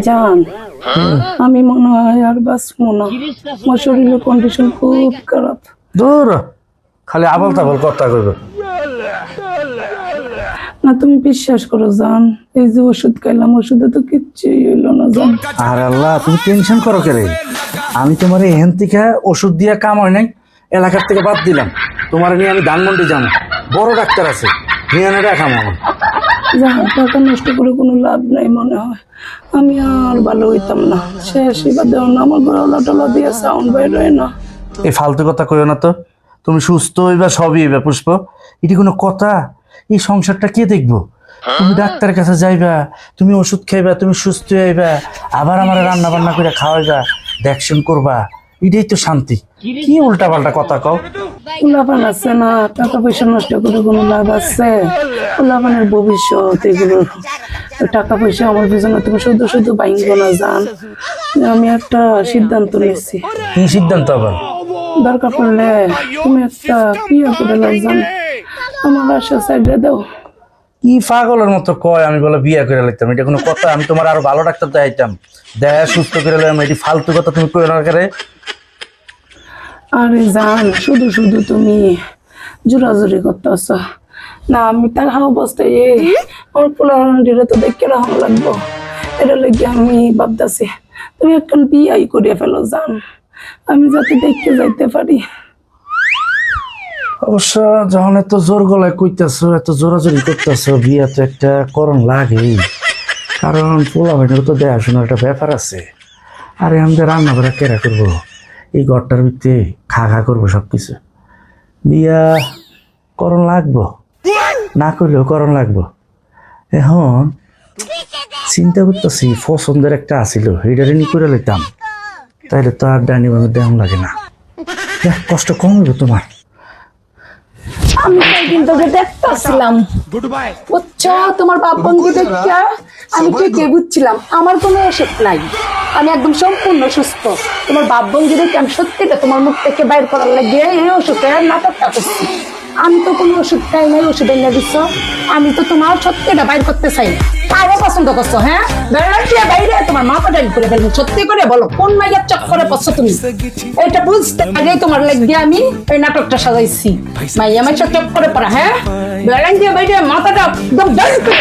জান, আমি মনে হয় আর বাঁচবো না। আমার শরীরের কন্ডিশন খুব খারাপ। দূর খালি আবল তাবল কথা কইবে। না তুমি বিশ্বাস করো জান, এই যে ওষুধ খাইলাম, ওষুধে তো কিচ্ছুই হইলো না জান। আর আল্লাহ, তুমি টেনশন করো কে রে? আমি তোমার এখান থেকে ওষুধ দিয়ে কাম হয় নাই, এলাকার থেকে বাদ দিলাম। তোমার নিয়ে আমি ধানমন্ডি যাবো, বড় ডাক্তার আছে, নিয়ে রাখাম আমার। জান, টাকা নষ্ট করে কোনো লাভ নাই মনে হয়। আমি আর ভালো হইতাম না। শেষ এবার দেও না, আমার গলা টলা দিয়ে সাউন্ড বের হয় না। এই ফালতু কথা কইও না তো। তুমি সুস্থ হইবা, সবই হইবা পুষ্প। এটি কোনো কথা? এই সংসারটা কে দেখবো? তুমি ডাক্তারের কাছে যাইবা, তুমি ওষুধ খাইবা, তুমি সুস্থ হইবা, আবার আমার রান্না বান্না করে খাওয়াইবা, দেখশন করবা, এটাই তো শান্তি। কি উল্টা পাল্টা কথা কও? উলাপান আছে না, টাকা পয়সা নষ্ট করে কোনো লাভ আছে? উলাপানের ভবিষ্যৎ এগুলোর টাকা পয়সা আমার পিছনে তুমি শুধু শুধু বাইঙ্গো না জান। আমি একটা সিদ্ধান্ত নিচ্ছি, কি সিদ্ধান্ত আবার? দরকার পড়লে তুমি একটা বিয়ে করে লাও জান, আমার আশা সাইডে দাও। কি পাগলের মতো কয় আমি বলে বিয়ে করে লাগতাম? এটা কোনো কথা? আমি তোমার আরো ভালো ডাক্তার দেখাইতাম, দেয়া সুস্থ করে লাগলাম। এটি ফালতু কথা তুমি কই না করে? আরে জান, শুধু শুধু তুমি জোরাজুরি করতেছ না। আমি তার অবস্থায় আমার পোলারে তো দেখে রাখা লাগবো। এটা লেগে আমি ভাবতেছি তুমি একখান বিয়াই করে ফেলো জান, আমি যাতে দেখতে যাইতে পারি। অবশ্য যখন এত জোর গলায় কইতেছো, এত জোরাজোরি করতেছো, বিয়ে তো একটা করণ লাগেই। কারণ পোলা ভাইনের তো দেখাশোনার একটা ব্যাপার আছে। আরে আমাদের রান্না বাড়া কেরা করবো? এই ঘরটার ভিতরে খা খা করবো সবকিছু। বিয়া করণ লাগবো, না করলেও করণ লাগবো। এখন চিন্তা করতেছি, পছন্দের একটা আসিল, এইটারে নি করে লইতাম, তাইলে তো আর ডাইনি বাংলা দেওয়া লাগে না। দেখ, কষ্ট কম হইব তোমার। আমি কয়েকদিন তোকে দেখতেছিলাম, বুঝছো? তোমার বাপ বন্ধু দেখিয়া আমি কে বুঝছিলাম আমার কোনো অসুখ নাই, আমি একদম সম্পূর্ণ সুস্থ। তোমার বাপ বন্ধু দেখে আমি সত্যিটা তোমার মুখ থেকে বাইর করার লাগে এই অসুখের নাটকটা করছি। আমি তো কোনো ওষুধ খাই নাই, ওষুধ এনে দিচ্ছ। আমি তো তোমার সত্যিটা বাইর করতে চাই না, আরো পছন্দ করছো। হ্যাঁ, বাইরে তোমার মাথা ডাইল করে ফেলবো। সত্যি করে বলো, কোন মাইয়ার চক্করে পড়ছো তুমি? এটা বুঝতে আগেই তোমার লাগিয়ে আমি এই নাটকটা সাজাইছি। মাইয়া মাইয়া চক্করে পড়া। হ্যাঁ, বেড়ান দিয়ে বাইরে মাথাটা একদম ডাইল করে